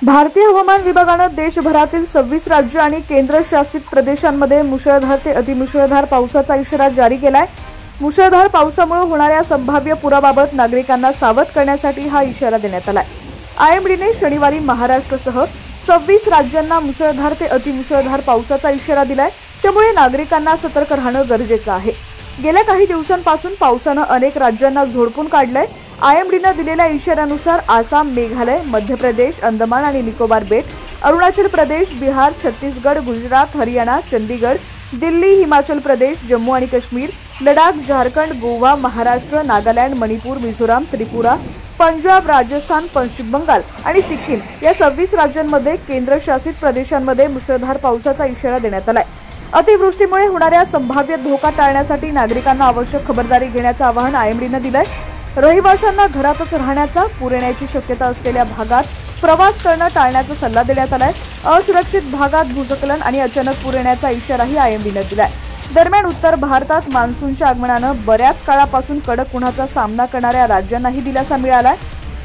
भारतीय हवामान विभागाने देशभरातील 26 राज्य आणि केंद्रशासित प्रदेशांमध्ये मुसळधार ते अतिमुसळधार पावसाचा इशारा जारी केलाय। मुसळधार पावसामुळे होणाऱ्या संभाव्य पुराबाबत नागरिकांना सावध करण्यासाठी हा इशारा देण्यात आलाय। आयएमडीने शनिवारी महाराष्ट्रासह 26 राज्यांना मुसळधार ते अतिमुसळधार पावसाचा इशारा दिलाय, त्यामुळे नागरिकांना सतर्क राहणे गरजेचे आहे। गेल्या काही दिवसांपासून पावसाने अनेक राज्यांना झोडपून काढलंय। आयएमडीने दिलेल्या इशाऱ्यानुसार आसाम, मेघालय, मध्य प्रदेश, अंदमान आणि निकोबार बेट, अरुणाचल प्रदेश, बिहार, छत्तीसगड, गुजरात, हरियाणा, चंदीगड, दिल्ली, हिमाचल प्रदेश, जम्मू आणि काश्मीर, लडाख, झारखंड, गोवा, महाराष्ट्र, नागालँड, मणिपूर, मिझोराम, त्रिपुरा, पंजाब, राजस्थान, पश्चिम बंगाल आणि सिक्कीम या 26 राज्यांमध्ये केंद्रशासित प्रदेशांमध्ये मुसळधार पावसाचा इशारा देण्यात आलाय। अतिवृष्टीमुळे होणाऱ्या संभाव्य धोका टाळण्यासाठी नागरिकांना आवश्यक खबरदारी घेण्याचे आवाहन आयएमडीने दिलंय। रहिवाशांना घरातच राहण्याचा, पूर येण्याची शक्यता असलेल्या भागात प्रवास करणं टाळण्याचा सल्ला देण्यात आलाय। असुरक्षित भागात भूस्खलन आणि अचानक पूर येण्याचा इशाराही आयएमडीने दिलाय। दरम्यान उत्तर भारतात मान्सूनच्या आगमनाने बऱ्याच काळापासून कडक उन्हाचा सामना करणाऱ्या राज्यांनाही दिलासा मिळालाय।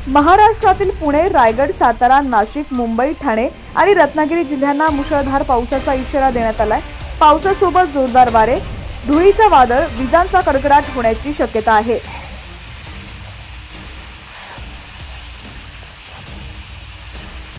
महाराष्ट्रातील पुणे, रायगड, सातारा, नाशिक, मुंबई, ठाणे आणि रत्नागिरी जिल्ह्यांना मुसळधार पावसाचा इशारा देण्यात आलाय। पावसासोबत जोरदार वारे, धुळीचे वादळ, विजांचा कडकडाट होण्याची शक्यता आहे।